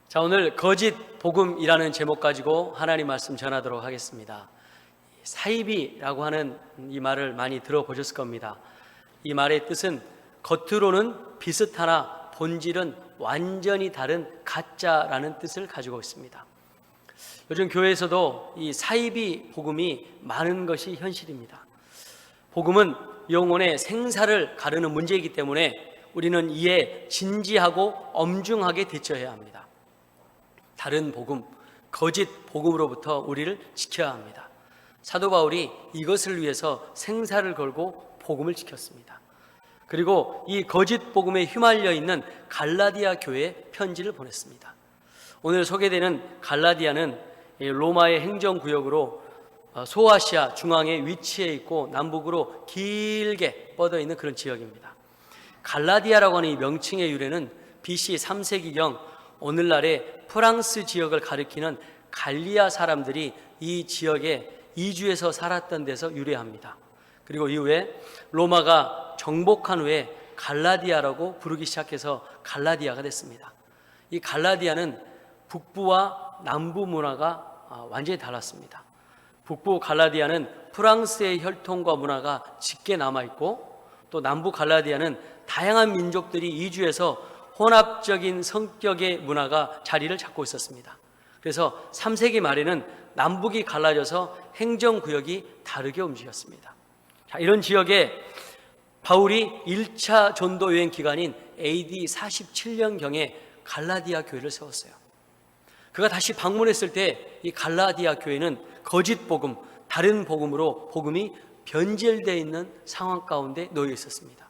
자, 오늘 거짓 복음이라는 제목 가지고 하나님 말씀 전하도록 하겠습니다. 사이비라고 하는 이 말을 많이 들어보셨을 겁니다. 이 말의 뜻은 겉으로는 비슷하나 본질은 완전히 다른 가짜라는 뜻을 가지고 있습니다. 요즘 교회에서도 이 사이비 복음이 많은 것이 현실입니다. 복음은 영혼의 생사를 가르는 문제이기 때문에 우리는 이에 진지하고 엄중하게 대처해야 합니다. 다른 복음, 거짓 복음으로부터 우리를 지켜야 합니다. 사도 바울이 이것을 위해서 생사를 걸고 복음을 지켰습니다. 그리고 이 거짓 복음에 휘말려 있는 갈라디아 교회에 편지를 보냈습니다. 오늘 소개되는 갈라디아는 로마의 행정구역으로 소아시아 중앙에 위치해 있고 남북으로 길게 뻗어 있는 그런 지역입니다. 갈라디아라고 하는 이 명칭의 유래는 BC 3세기경 오늘날의 프랑스 지역을 가리키는 갈리아 사람들이 이 지역에 이주해서 살았던 데서 유래합니다. 그리고 이후에 로마가 정복한 후에 갈라디아라고 부르기 시작해서 갈라디아가 됐습니다. 이 갈라디아는 북부와 남부 문화가 완전히 달랐습니다. 북부 갈라디아는 프랑스의 혈통과 문화가 짙게 남아있고, 또 남부 갈라디아는 다양한 민족들이 이주해서 혼합적인 성격의 문화가 자리를 잡고 있었습니다. 그래서 3세기 말에는 남북이 갈라져서 행정구역이 다르게 움직였습니다. 자, 이런 지역에 바울이 1차 전도 여행 기간인 AD 47년경에 갈라디아 교회를 세웠어요. 그가 다시 방문했을 때 이 갈라디아 교회는 거짓 복음, 다른 복음으로 복음이 변질되어 있는 상황 가운데 놓여 있었습니다.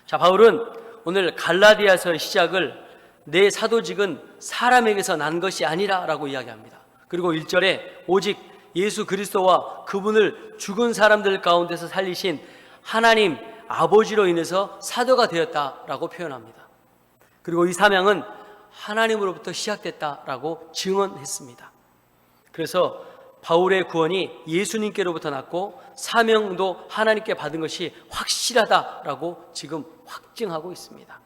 자, 바울은 오늘 갈라디아서의 시작을 내 사도직은 사람에게서 난 것이 아니라 라고 이야기합니다. 그리고 1절에 오직 예수 그리스도와 그분을 죽은 사람들 가운데서 살리신 하나님 아버지로 인해서 사도가 되었다라고 표현합니다. 그리고 이 사명은 하나님으로부터 시작됐다라고 증언했습니다. 그래서 바울의 구원이 예수님께로부터 났고 사명도 하나님께 받은 것이 확실하다라고 지금 확증하고 있습니다.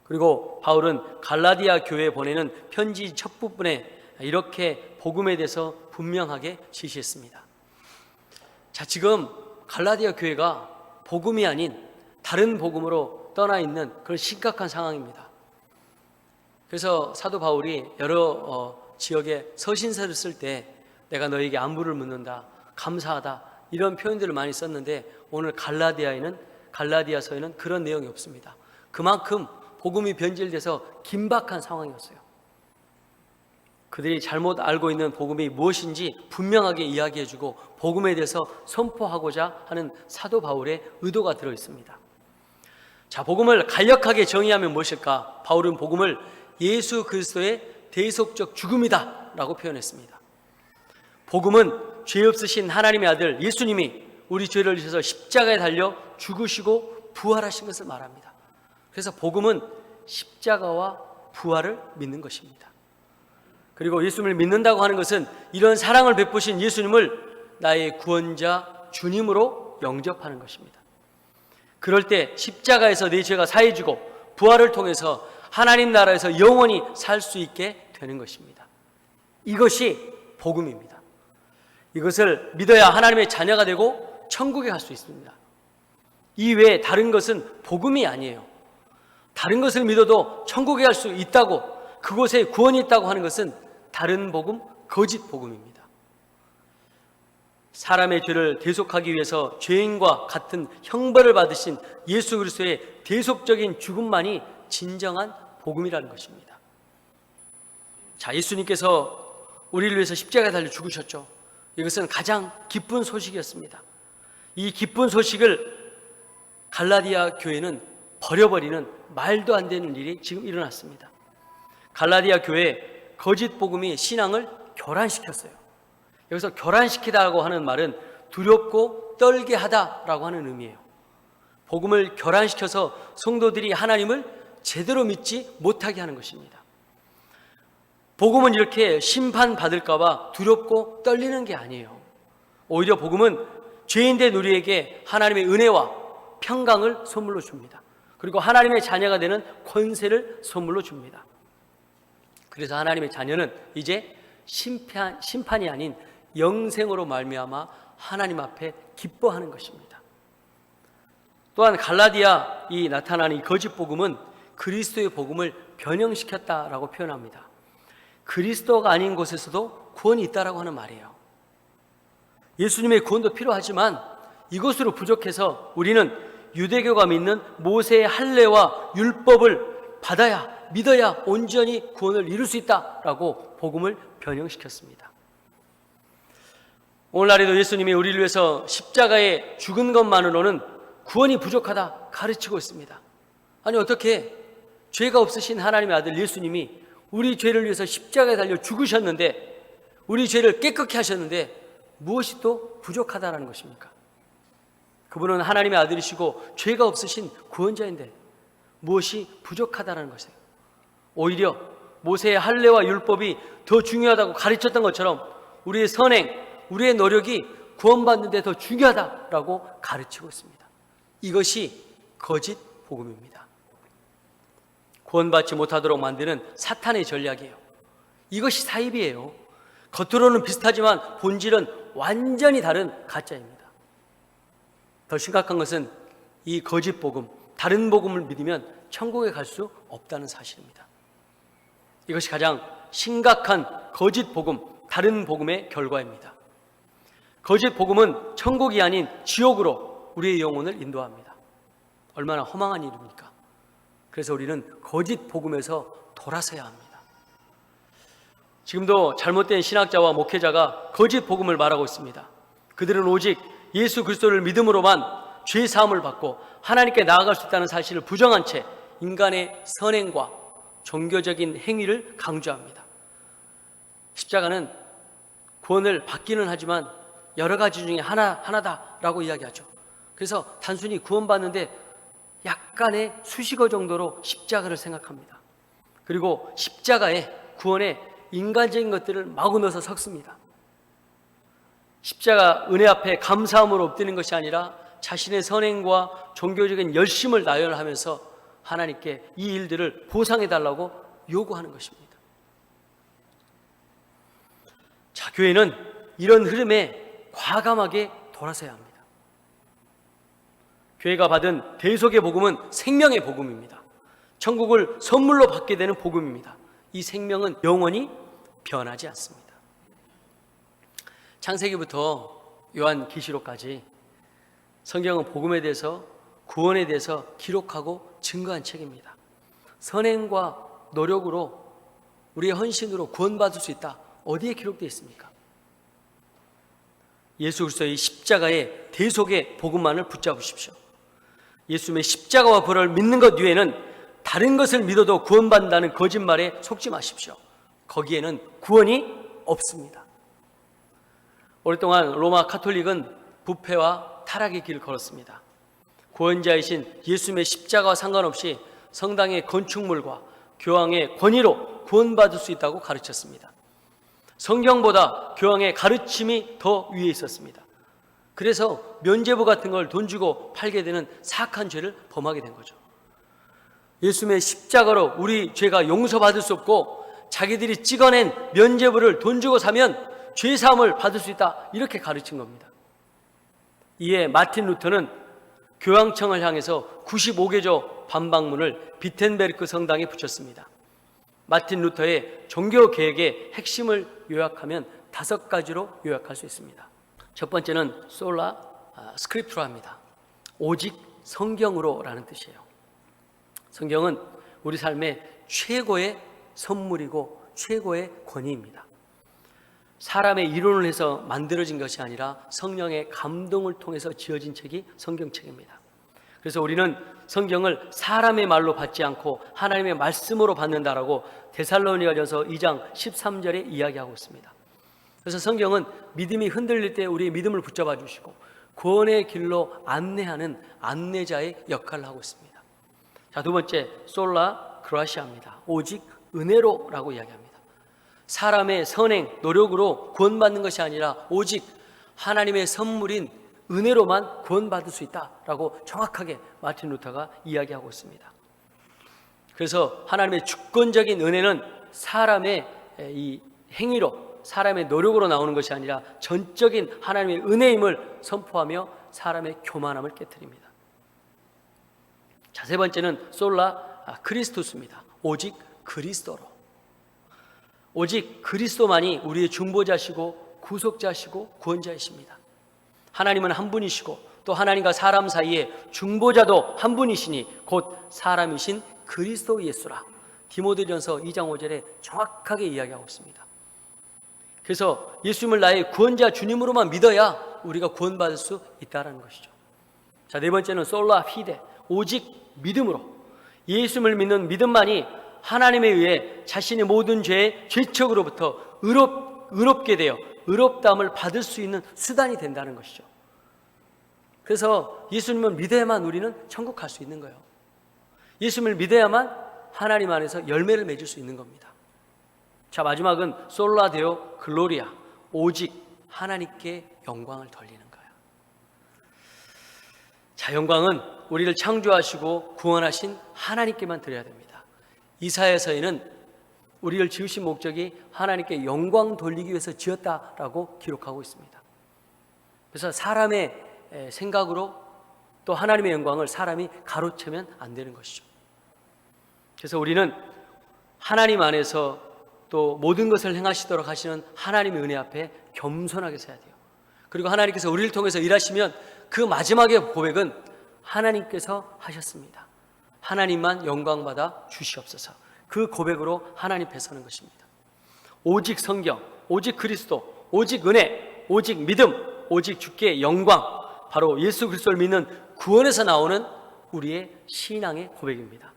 그리고 바울은 갈라디아 교회에 보내는 편지 첫 부분에 이렇게 복음에 대해서 분명하게 지시했습니다. 자, 지금 갈라디아 교회가 복음이 아닌 다른 복음으로 떠나 있는 그런 심각한 상황입니다. 그래서 사도 바울이 여러 지역에 서신서를 쓸 때 내가 너에게 안부를 묻는다, 감사하다, 이런 표현들을 많이 썼는데 오늘 갈라디아서에는 그런 내용이 없습니다. 그만큼 복음이 변질돼서 긴박한 상황이었어요. 그들이 잘못 알고 있는 복음이 무엇인지 분명하게 이야기해주고 복음에 대해서 선포하고자 하는 사도 바울의 의도가 들어있습니다. 자, 복음을 간략하게 정의하면 무엇일까? 바울은 복음을 예수 그리스도의 대속적 죽음이다 라고 표현했습니다. 복음은 죄 없으신 하나님의 아들 예수님이 우리 죄를 위해서 십자가에 달려 죽으시고 부활하신 것을 말합니다. 그래서 복음은 십자가와 부활을 믿는 것입니다. 그리고 예수님을 믿는다고 하는 것은 이런 사랑을 베푸신 예수님을 나의 구원자 주님으로 영접하는 것입니다. 그럴 때 십자가에서 내 죄가 사해지고 부활을 통해서 하나님 나라에서 영원히 살 수 있게 되는 것입니다. 이것이 복음입니다. 이것을 믿어야 하나님의 자녀가 되고 천국에 갈 수 있습니다. 이 외에 다른 것은 복음이 아니에요. 다른 것을 믿어도 천국에 갈 수 있다고, 그곳에 구원이 있다고 하는 것은 다른 복음, 거짓 복음입니다. 사람의 죄를 대속하기 위해서 죄인과 같은 형벌을 받으신 예수 그리스도의 대속적인 죽음만이 진정한 복음이라는 것입니다. 자, 예수님께서 우리를 위해서 십자가에 달려 죽으셨죠. 이것은 가장 기쁜 소식이었습니다. 이 기쁜 소식을 갈라디아 교회는 버려버리는 말도 안 되는 일이 지금 일어났습니다. 갈라디아 교회 거짓 복음이 신앙을 교란시켰어요. 여기서 교란시키다라고 하는 말은 두렵고 떨게 하다라고 하는 의미예요. 복음을 교란시켜서 성도들이 하나님을 제대로 믿지 못하게 하는 것입니다. 복음은 이렇게 심판받을까 봐 두렵고 떨리는 게 아니에요. 오히려 복음은 죄인된 우리에게 하나님의 은혜와 평강을 선물로 줍니다. 그리고 하나님의 자녀가 되는 권세를 선물로 줍니다. 그래서 하나님의 자녀는 이제 심판이 아닌 영생으로 말미암아 하나님 앞에 기뻐하는 것입니다. 또한 갈라디아에 나타나는 이 거짓 복음은 그리스도의 복음을 변형시켰다라고 표현합니다. 그리스도가 아닌 곳에서도 구원이 있다라고 하는 말이에요. 예수님의 구원도 필요하지만 이것으로 부족해서 우리는 유대교가 믿는 모세의 할례와 율법을 받아야, 믿어야 온전히 구원을 이룰 수 있다라고 복음을 변형시켰습니다. 오늘날에도 예수님이 우리를 위해서 십자가에 죽은 것만으로는 구원이 부족하다 가르치고 있습니다. 아니, 어떻게 죄가 없으신 하나님의 아들 예수님이 우리 죄를 위해서 십자가에 달려 죽으셨는데, 우리 죄를 깨끗게 하셨는데 무엇이 또 부족하다라는 것입니까? 그분은 하나님의 아들이시고 죄가 없으신 구원자인데 무엇이 부족하다라는 것이에요. 오히려 모세의 할례와 율법이 더 중요하다고 가르쳤던 것처럼 우리의 선행, 우리의 노력이 구원받는 데 더 중요하다라고 가르치고 있습니다. 이것이 거짓 복음입니다. 구원받지 못하도록 만드는 사탄의 전략이에요. 이것이 사입이에요. 겉으로는 비슷하지만 본질은 완전히 다른 가짜입니다. 더 심각한 것은 이 거짓 복음, 다른 복음을 믿으면 천국에 갈 수 없다는 사실입니다. 이것이 가장 심각한 거짓 복음, 다른 복음의 결과입니다. 거짓 복음은 천국이 아닌 지옥으로 우리의 영혼을 인도합니다. 얼마나 허망한 일입니까? 그래서 우리는 거짓 복음에서 돌아서야 합니다. 지금도 잘못된 신학자와 목회자가 거짓 복음을 말하고 있습니다. 그들은 오직 예수 그리스도를 믿음으로만 죄 사함을 받고 하나님께 나아갈 수 있다는 사실을 부정한 채 인간의 선행과 종교적인 행위를 강조합니다. 십자가는 구원을 받기는 하지만 여러 가지 중에 하나다라고 이야기하죠. 그래서 단순히 구원받는데 약간의 수식어 정도로 십자가를 생각합니다. 그리고 십자가에 구원에 인간적인 것들을 마구 넣어서 섞습니다. 십자가 은혜 앞에 감사함으로 엎드리는 것이 아니라 자신의 선행과 종교적인 열심을 나열하면서 하나님께 이 일들을 보상해달라고 요구하는 것입니다. 자, 교회는 이런 흐름에 과감하게 돌아서야 합니다. 교회가 받은 대속의 복음은 생명의 복음입니다. 천국을 선물로 받게 되는 복음입니다. 이 생명은 영원히 변하지 않습니다. 창세기부터 요한계시록까지 성경은 복음에 대해서, 구원에 대해서 기록하고 증거한 책입니다. 선행과 노력으로, 우리의 헌신으로 구원받을 수 있다. 어디에 기록되어 있습니까? 예수 그리스도의 십자가의 대속의 복음만을 붙잡으십시오. 예수님의 십자가와 부활을 믿는 것 외에는 다른 것을 믿어도 구원받는다는 거짓말에 속지 마십시오. 거기에는 구원이 없습니다. 오랫동안 로마 카톨릭은 부패와 타락의 길을 걸었습니다. 구원자이신 예수님의 십자가와 상관없이 성당의 건축물과 교황의 권위로 구원받을 수 있다고 가르쳤습니다. 성경보다 교황의 가르침이 더 위에 있었습니다. 그래서 면죄부 같은 걸 돈 주고 팔게 되는 사악한 죄를 범하게 된 거죠. 예수님의 십자가로 우리 죄가 용서받을 수 없고 자기들이 찍어낸 면죄부를 돈 주고 사면 죄사함을 받을 수 있다, 이렇게 가르친 겁니다. 이에 마틴 루터는 교황청을 향해서 95개조 반박문을 비텐베르크 성당에 붙였습니다. 마틴 루터의 종교 개혁의 핵심을 요약하면 5가지로 요약할 수 있습니다. 첫 번째는 솔라 스크립투라입니다. 오직 성경으로라는 뜻이에요. 성경은 우리 삶의 최고의 선물이고 최고의 권위입니다. 사람의 이론을 해서 만들어진 것이 아니라 성령의 감동을 통해서 지어진 책이 성경책입니다. 그래서 우리는 성경을 사람의 말로 받지 않고 하나님의 말씀으로 받는다라고 데살로니가전서 2장 13절에 이야기하고 있습니다. 그래서 성경은 믿음이 흔들릴 때 우리의 믿음을 붙잡아 주시고 구원의 길로 안내하는 안내자의 역할을 하고 있습니다. 자, 두 번째, 솔라 그라시아입니다. 오직 은혜로라고 이야기합니다. 사람의 선행, 노력으로 구원받는 것이 아니라 오직 하나님의 선물인 은혜로만 구원받을 수 있다라고 정확하게 마틴 루터가 이야기하고 있습니다. 그래서 하나님의 주권적인 은혜는 사람의 이 행위로, 사람의 노력으로 나오는 것이 아니라 전적인 하나님의 은혜임을 선포하며 사람의 교만함을 깨트립니다. 자, 세 번째는 솔라 크리스토스입니다. 오직 그리스도로. 오직 그리스도만이 우리의 중보자시고 구속자시고 구원자이십니다. 하나님은 한 분이시고 또 하나님과 사람 사이에 중보자도 한 분이시니 곧 사람이신 그리스도 예수라. 디모데전서 2장 5절에 정확하게 이야기하고 있습니다. 그래서 예수님을 나의 구원자 주님으로만 믿어야 우리가 구원받을 수 있다는 것이죠. 자, 네 번째는 솔라 피데, 오직 믿음으로. 예수님을 믿는 믿음만이 하나님에 의해 자신의 모든 죄의 죄척으로부터 의롭게 되어 의롭다함을 받을 수 있는 수단이 된다는 것이죠. 그래서 예수님을 믿어야만 우리는 천국 갈 수 있는 거예요. 예수님을 믿어야만 하나님 안에서 열매를 맺을 수 있는 겁니다. 자, 마지막은 솔라 데오 글로리아, 오직 하나님께 영광을 돌리는 거예요. 자, 영광은 우리를 창조하시고 구원하신 하나님께만 드려야 됩니다. 이사야서에는 우리를 지으신 목적이 하나님께 영광 돌리기 위해서 지었다라고 기록하고 있습니다. 그래서 사람의 생각으로 또 하나님의 영광을 사람이 가로채면 안 되는 것이죠. 그래서 우리는 하나님 안에서 또 모든 것을 행하시도록 하시는 하나님의 은혜 앞에 겸손하게 서야 돼요. 그리고 하나님께서 우리를 통해서 일하시면 그 마지막의 고백은 하나님께서 하셨습니다. 하나님만 영광받아 주시옵소서. 그 고백으로 하나님 앞에 서는 것입니다. 오직 성경, 오직 그리스도, 오직 은혜, 오직 믿음, 오직 주께 영광, 바로 예수 그리스도를 믿는 구원에서 나오는 우리의 신앙의 고백입니다.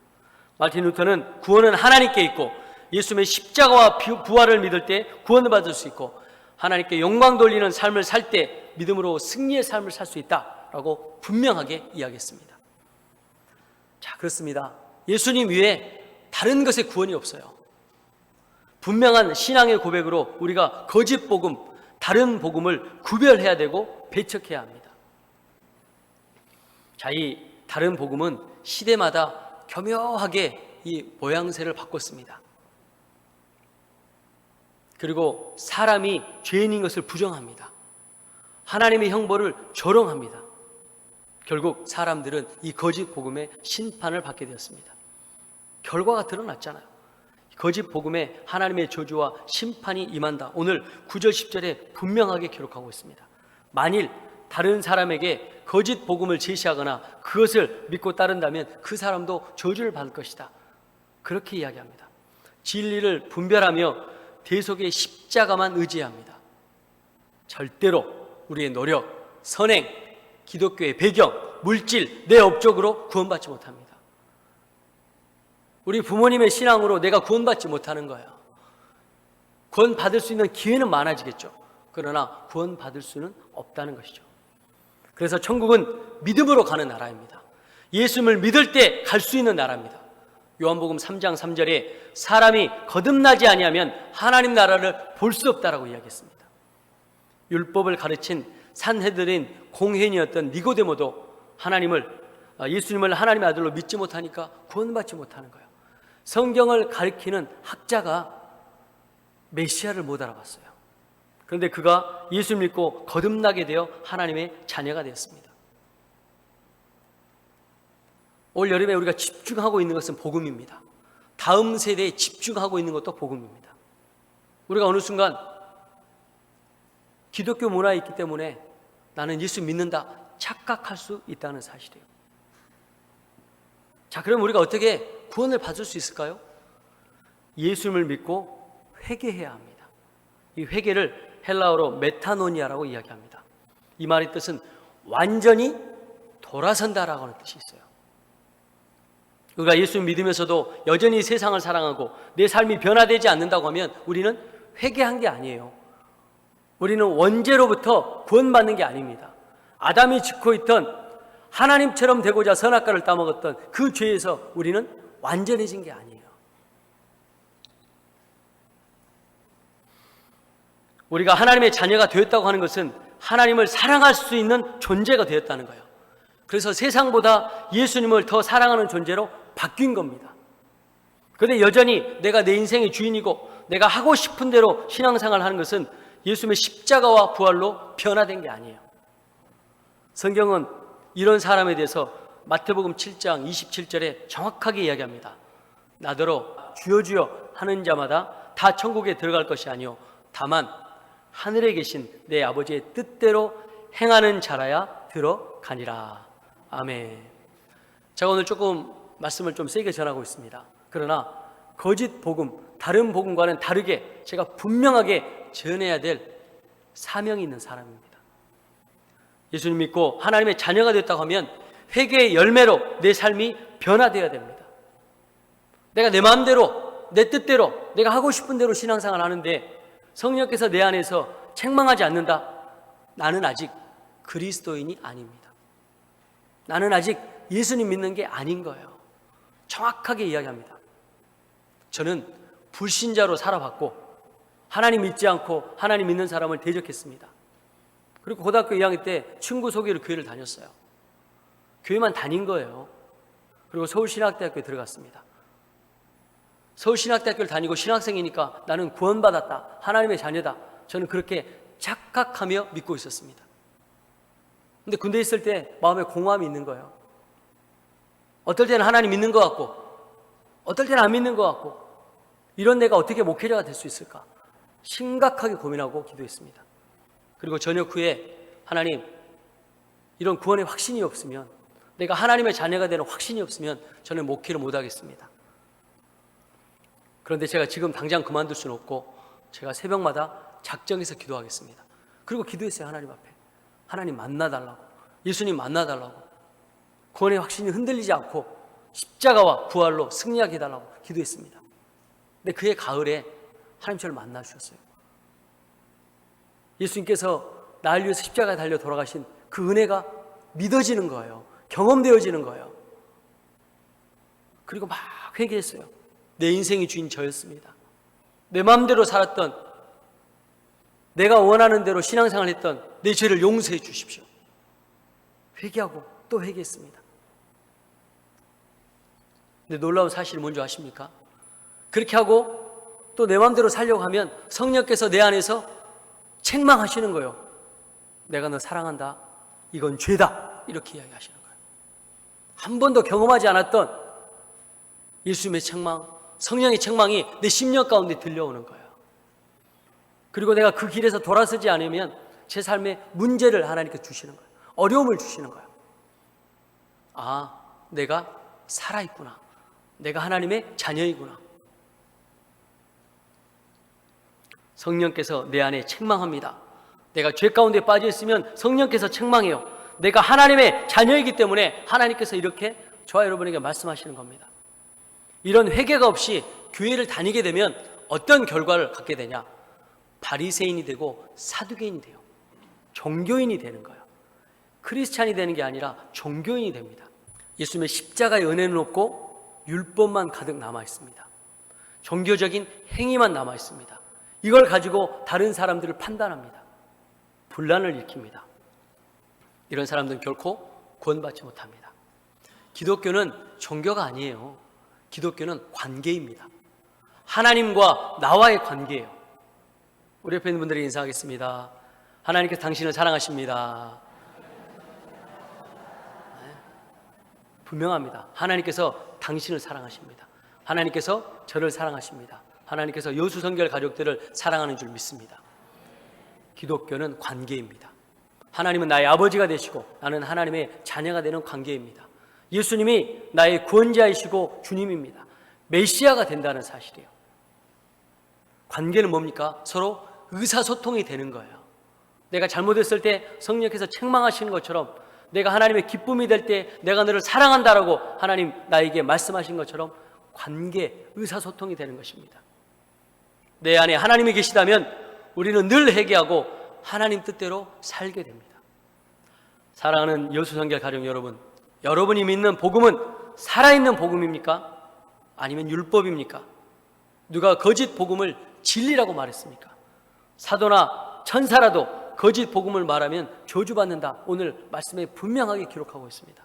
마르틴 루터는 구원은 하나님께 있고 예수님의 십자가와 부활을 믿을 때 구원을 받을 수 있고 하나님께 영광 돌리는 삶을 살 때 믿음으로 승리의 삶을 살 수 있다라고 분명하게 이야기했습니다. 자, 그렇습니다. 예수님 위에 다른 것에 구원이 없어요. 분명한 신앙의 고백으로 우리가 거짓 복음, 다른 복음을 구별해야 되고 배척해야 합니다. 자, 이 다른 복음은 시대마다 교묘하게 이 모양새를 바꿨습니다. 그리고 사람이 죄인인 것을 부정합니다. 하나님의 형벌을 조롱합니다. 결국 사람들은 이 거짓 복음의 심판을 받게 되었습니다. 결과가 드러났잖아요. 거짓 복음에 하나님의 저주와 심판이 임한다. 오늘 9절 10절에 분명하게 기록하고 있습니다. 만일 다른 사람에게 거짓 복음을 제시하거나 그것을 믿고 따른다면 그 사람도 저주를 받을 것이다. 그렇게 이야기합니다. 진리를 분별하며 대속의 십자가만 의지합니다. 절대로 우리의 노력, 선행, 기독교의 배경, 물질, 내 업적으로 구원받지 못합니다. 우리 부모님의 신앙으로 내가 구원받지 못하는 거예요. 구원받을 수 있는 기회는 많아지겠죠. 그러나 구원받을 수는 없다는 것이죠. 그래서 천국은 믿음으로 가는 나라입니다. 예수님을 믿을 때 갈 수 있는 나라입니다. 요한복음 3장 3절에 사람이 거듭나지 아니하면 하나님 나라를 볼 수 없다라고 이야기했습니다. 율법을 가르친 산헤드린 공회인이었던 니고데모도 예수님을 하나님의 아들로 믿지 못하니까 구원받지 못하는 거예요. 성경을 가르치는 학자가 메시아를 못 알아봤어요. 그런데 그가 예수 믿고 거듭나게 되어 하나님의 자녀가 되었습니다. 올 여름에 우리가 집중하고 있는 것은 복음입니다. 다음 세대에 집중하고 있는 것도 복음입니다. 우리가 어느 순간 기독교 문화에 있기 때문에 나는 예수 믿는다 착각할 수 있다는 사실이에요. 자, 그럼 우리가 어떻게 구원을 받을 수 있을까요? 예수님을 믿고 회개해야 합니다. 이 회개를 헬라어로 메타노니아라고 이야기합니다. 이 말의 뜻은 완전히 돌아선다라고 하는 뜻이 있어요. 우리가 예수 믿으면서도 여전히 세상을 사랑하고 내 삶이 변화되지 않는다고 하면 우리는 회개한 게 아니에요. 우리는 원죄로부터 구원받는 게 아닙니다. 아담이 짓고 있던 하나님처럼 되고자 선악과를 따먹었던 그 죄에서 우리는 완전해진 게 아니에요. 우리가 하나님의 자녀가 되었다고 하는 것은 하나님을 사랑할 수 있는 존재가 되었다는 거예요. 그래서 세상보다 예수님을 더 사랑하는 존재로 바뀐 겁니다. 그런데 여전히 내가 내 인생의 주인이고 내가 하고 싶은 대로 신앙생활을 하는 것은 예수님의 십자가와 부활로 변화된 게 아니에요. 성경은 이런 사람에 대해서 마태복음 7장 27절에 정확하게 이야기합니다. 나더러 주여 주여 하는 자마다 다 천국에 들어갈 것이 아니요 다만 하늘에 계신 내 아버지의 뜻대로 행하는 자라야 들어가니라. 아멘. 제가 오늘 조금 말씀을 좀 세게 전하고 있습니다. 그러나 거짓 복음, 다른 복음과는 다르게 제가 분명하게 전해야 될 사명이 있는 사람입니다. 예수님 믿고 하나님의 자녀가 됐다고 하면 회개의 열매로 내 삶이 변화되어야 됩니다. 내가 내 마음대로, 내 뜻대로, 내가 하고 싶은 대로 신앙생활을 하는데 성령께서 내 안에서 책망하지 않는다. 나는 아직 그리스도인이 아닙니다. 나는 아직 예수님 믿는 게 아닌 거예요. 정확하게 이야기합니다. 저는 불신자로 살아봤고 하나님 믿지 않고 하나님 믿는 사람을 대적했습니다. 그리고 고등학교 2학년 때 친구 소개로 교회를 다녔어요. 교회만 다닌 거예요. 그리고 서울신학대학교에 들어갔습니다. 서울신학대학교를 다니고 신학생이니까 나는 구원받았다, 하나님의 자녀다, 저는 그렇게 착각하며 믿고 있었습니다. 근데 군대에 있을 때 마음에 공허함이 있는 거예요. 어떨 때는 하나님 믿는 것 같고 어떨 때는 안 믿는 것 같고, 이런 내가 어떻게 목회자가 될 수 있을까 심각하게 고민하고 기도했습니다. 그리고 전역 후에 하나님, 이런 구원의 확신이 없으면, 내가 하나님의 자녀가 되는 확신이 없으면 저는 목회를 못하겠습니다. 그런데 제가 지금 당장 그만둘 수는 없고 제가 새벽마다 작정해서 기도하겠습니다. 그리고 기도했어요. 하나님 앞에 하나님 만나달라고, 예수님 만나달라고, 구원의 확신이 흔들리지 않고 십자가와 부활로 승리하게 해달라고 기도했습니다. 근데 그해 가을에 하나님 저를 만나주셨어요. 예수님께서 나를 위해서 십자가에 달려 돌아가신 그 은혜가 믿어지는 거예요. 경험되어지는 거예요. 그리고 막 회개했어요. 내 인생의 주인 저였습니다. 내 마음대로 살았던, 내가 원하는 대로 신앙생활을 했던 내 죄를 용서해 주십시오. 회개하고 또 회개했습니다. 근데 놀라운 사실이 뭔지 아십니까? 그렇게 하고 또 내 마음대로 살려고 하면 성령께서 내 안에서 책망하시는 거예요. 내가 너 사랑한다, 이건 죄다, 이렇게 이야기하시는 거예요. 한 번도 경험하지 않았던 예수님의 책망, 성령의 책망이 내 심령 가운데 들려오는 거예요. 그리고 내가 그 길에서 돌아서지 않으면 제 삶에 문제를 하나님께 주시는 거예요. 어려움을 주시는 거예요. 아, 내가 살아있구나, 내가 하나님의 자녀이구나. 성령께서 내 안에 책망합니다. 내가 죄 가운데 빠져 있으면 성령께서 책망해요. 내가 하나님의 자녀이기 때문에 하나님께서 이렇게 저와 여러분에게 말씀하시는 겁니다. 이런 회개가 없이 교회를 다니게 되면 어떤 결과를 갖게 되냐? 바리새인이 되고 사두개인이 돼요. 종교인이 되는 거예요. 크리스찬이 되는 게 아니라 종교인이 됩니다. 예수님의 십자가의 은혜는 없고 율법만 가득 남아 있습니다. 종교적인 행위만 남아 있습니다. 이걸 가지고 다른 사람들을 판단합니다. 분란을 일으킵니다. 이런 사람들은 결코 구원받지 못합니다. 기독교는 종교가 아니에요. 기독교는 관계입니다. 하나님과 나와의 관계예요. 우리 옆에 있는 분들에게 인사하겠습니다. 하나님께서 당신을 사랑하십니다. 네. 분명합니다. 하나님께서 당신을 사랑하십니다. 하나님께서 저를 사랑하십니다. 하나님께서 여수 성결 가족들을 사랑하는 줄 믿습니다. 기독교는 관계입니다. 하나님은 나의 아버지가 되시고 나는 하나님의 자녀가 되는 관계입니다. 예수님이 나의 구원자이시고 주님입니다. 메시아가 된다는 사실이에요. 관계는 뭡니까? 서로 의사소통이 되는 거예요. 내가 잘못했을 때 성령께서 책망하시는 것처럼, 내가 하나님의 기쁨이 될 때 내가 너를 사랑한다라고 하나님 나에게 말씀하신 것처럼 관계, 의사소통이 되는 것입니다. 내 안에 하나님이 계시다면 우리는 늘 회개하고 하나님 뜻대로 살게 됩니다. 사랑하는 여수성결 가족 여러분, 여러분이 믿는 복음은 살아있는 복음입니까? 아니면 율법입니까? 누가 거짓 복음을 진리라고 말했습니까? 사도나 천사라도 거짓 복음을 말하면 저주받는다, 오늘 말씀에 분명하게 기록하고 있습니다.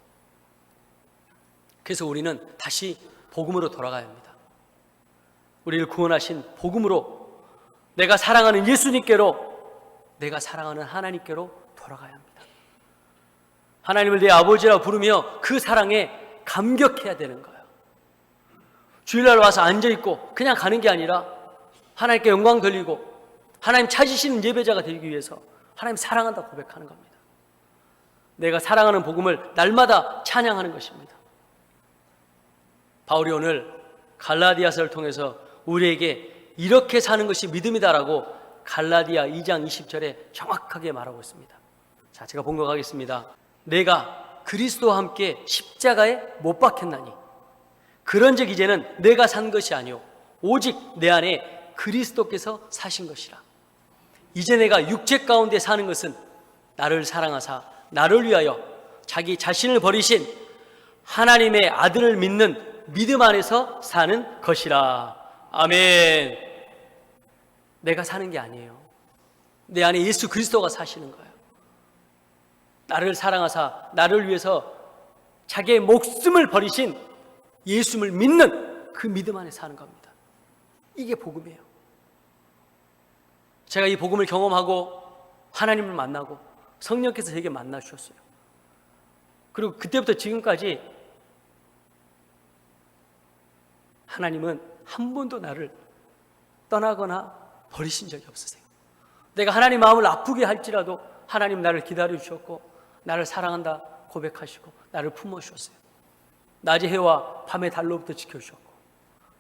그래서 우리는 다시 복음으로 돌아가야 합니다. 우리를 구원하신 복음으로 내가 사랑하는 예수님께로, 내가 사랑하는 하나님께로 돌아가야 합니다. 하나님을 내 아버지라 부르며 그 사랑에 감격해야 되는 거예요. 주일날 와서 앉아있고 그냥 가는 게 아니라 하나님께 영광 돌리고 하나님 찾으시는 예배자가 되기 위해서 하나님 사랑한다 고백하는 겁니다. 내가 사랑하는 복음을 날마다 찬양하는 것입니다. 바울이 오늘 갈라디아서를 통해서 우리에게 이렇게 사는 것이 믿음이다라고 갈라디아 2장 20절에 정확하게 말하고 있습니다. 자, 제가 봉독하겠습니다. 내가 그리스도와 함께 십자가에 못 박혔나니 그런즉 이제는 내가 산 것이 아니오 오직 내 안에 그리스도께서 사신 것이라. 이제 내가 육체 가운데 사는 것은 나를 사랑하사 나를 위하여 자기 자신을 버리신 하나님의 아들을 믿는 믿음 안에서 사는 것이라. 아멘. 내가 사는 게 아니에요. 내 안에 예수 그리스도가 사시는 거예요. 나를 사랑하사 나를 위해서 자기의 목숨을 버리신 예수를 믿는 그 믿음 안에 사는 겁니다. 이게 복음이에요. 제가 이 복음을 경험하고 하나님을 만나고 성령께서 제게 만나 주셨어요. 그리고 그때부터 지금까지 하나님은 한 번도 나를 떠나거나 버리신 적이 없으세요. 내가 하나님 마음을 아프게 할지라도 하나님 나를 기다려 주셨고 나를 사랑한다 고백하시고 나를 품어 주셨어요. 낮의 해와 밤의 달로부터 지켜주셨고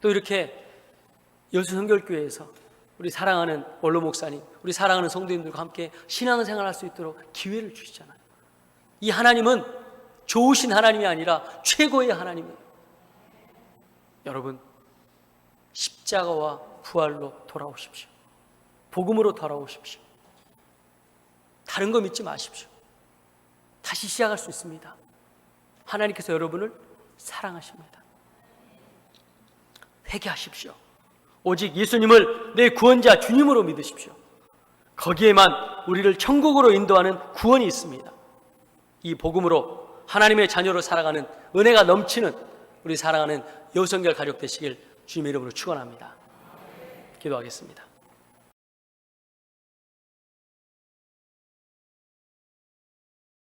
또 이렇게 여수성결교회에서 우리 사랑하는 원로 목사님, 우리 사랑하는 성도님들과 함께 신앙생활 할 수 있도록 기회를 주시잖아요. 이 하나님은 좋으신 하나님이 아니라 최고의 하나님이에요. 여러분, 십자가와 부활로 돌아오십시오. 복음으로 돌아오십시오. 다른 거 믿지 마십시오. 다시 시작할 수 있습니다. 하나님께서 여러분을 사랑하십니다. 회개하십시오. 오직 예수님을 내 구원자 주님으로 믿으십시오. 거기에만 우리를 천국으로 인도하는 구원이 있습니다. 이 복음으로 하나님의 자녀로 살아가는 은혜가 넘치는 우리 사랑하는 여우성결 가족 되시길 주님의 이름으로 축원합니다. 기도하겠습니다.